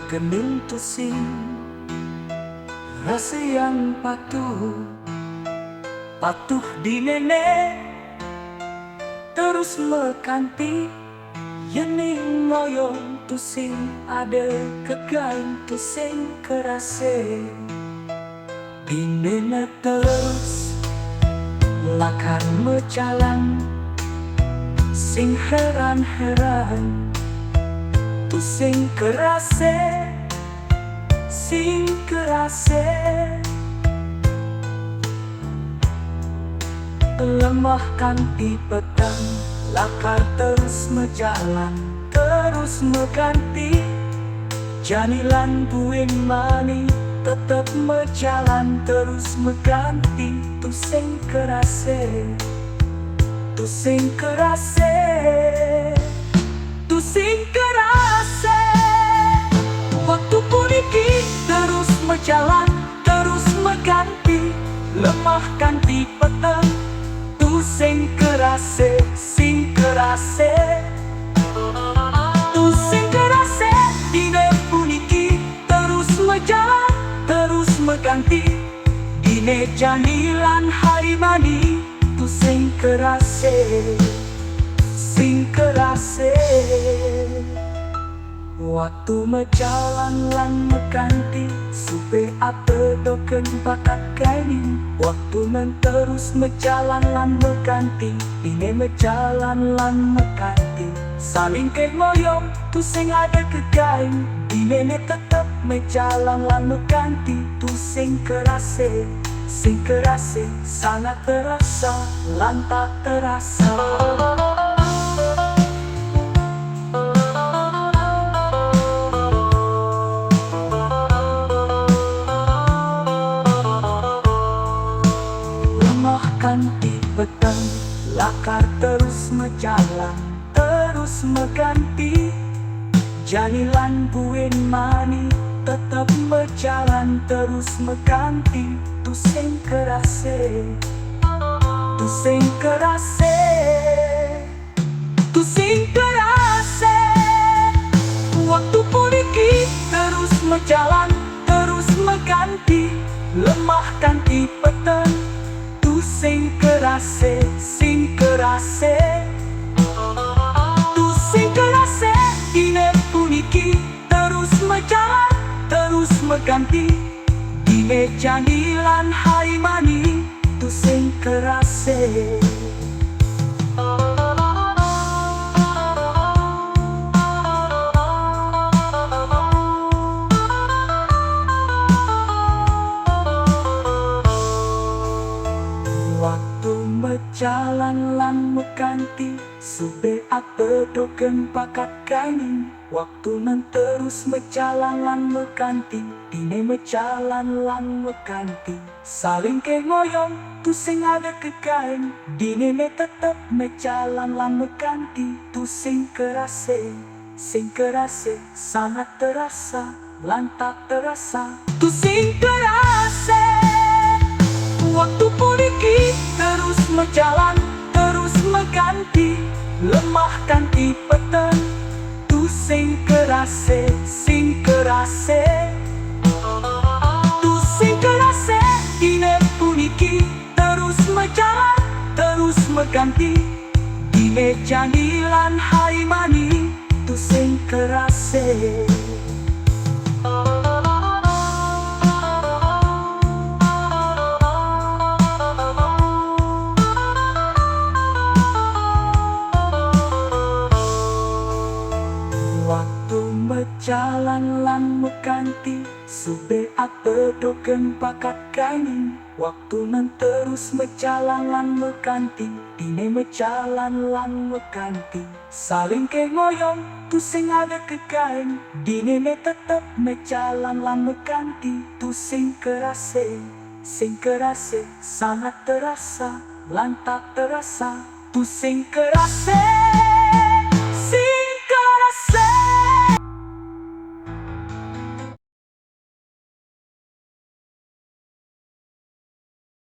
rekening tusing, rasa yang patuh di nenek, terus mekanti yening ngoyong tusing, ada kegain tusing kerase di nenek terus lakar mecalang, sing heran-heran tusing kerase, sing kerase. Lemah kanti petang, lakar terus mejalan, terus meganti janilan buin mani, tetap mejalan terus meganti. Tusing kerase, tusing kerase, tusing kerase. Waktu puniki terus mejalan, terus meganti, lemah kanti petang, tusing kerase, sing kerase, tusing kerase. Dine puniki terus mejalan, terus meganti, dine janilan hari mani, tusing kerase, sing kerase. Waktu mejalan lan meganti, supe apa doken bakat kaini. Waktu men terus mejalan lan meganti, ini mejalan lan meganti, saling ke ngoyong tusing ada kegain. Ini tetap mejalan lan meganti, tusing kerase, sing kerase. Sangat terasa lan tak terasa. Kanti petang, lakar terus mejalan, terus meganti janilan buin mani, tetap mejalan terus meganti. Tusing kerase, tusing kerase, tusing kerase. Waktu puniki terus mejalan, terus meganti, lemah kanti petang, tusing kerase, sing kerase, tusing kerase. Dine puniki terus mejalan, terus meganti, dine janilan hari mani, tusing kerase. Jalan lan meganti, sube apa doken pakat kaini. Waktu nan terus mejalan lan meganti, dine mejalan lan meganti, saling ke ngoyong tusing ada kegain. Dine me tetap mejalan lan meganti, tusing kerase, sing kerase. Sangat terasa lan tak terasa, tusing kerase. Waktu puniki terus mejalan, terus meganti, lemah kanti petang, tusing kerase, sing kerase, tusing kerase. Dine puniki terus mejalan, terus meganti, dine janilan hari mani, tusing kerase. Jalan lan meganti, sube apa doken pakat kaini. Waktu nan terus mejalan lan meganti, dine mejalan lan meganti, saling ke ngoyong tusing ada kegain. Dine me tetap mejalan lan meganti, tusing kerase, sing kerase. Sangat terasa lan tak terasa, tusing kerase.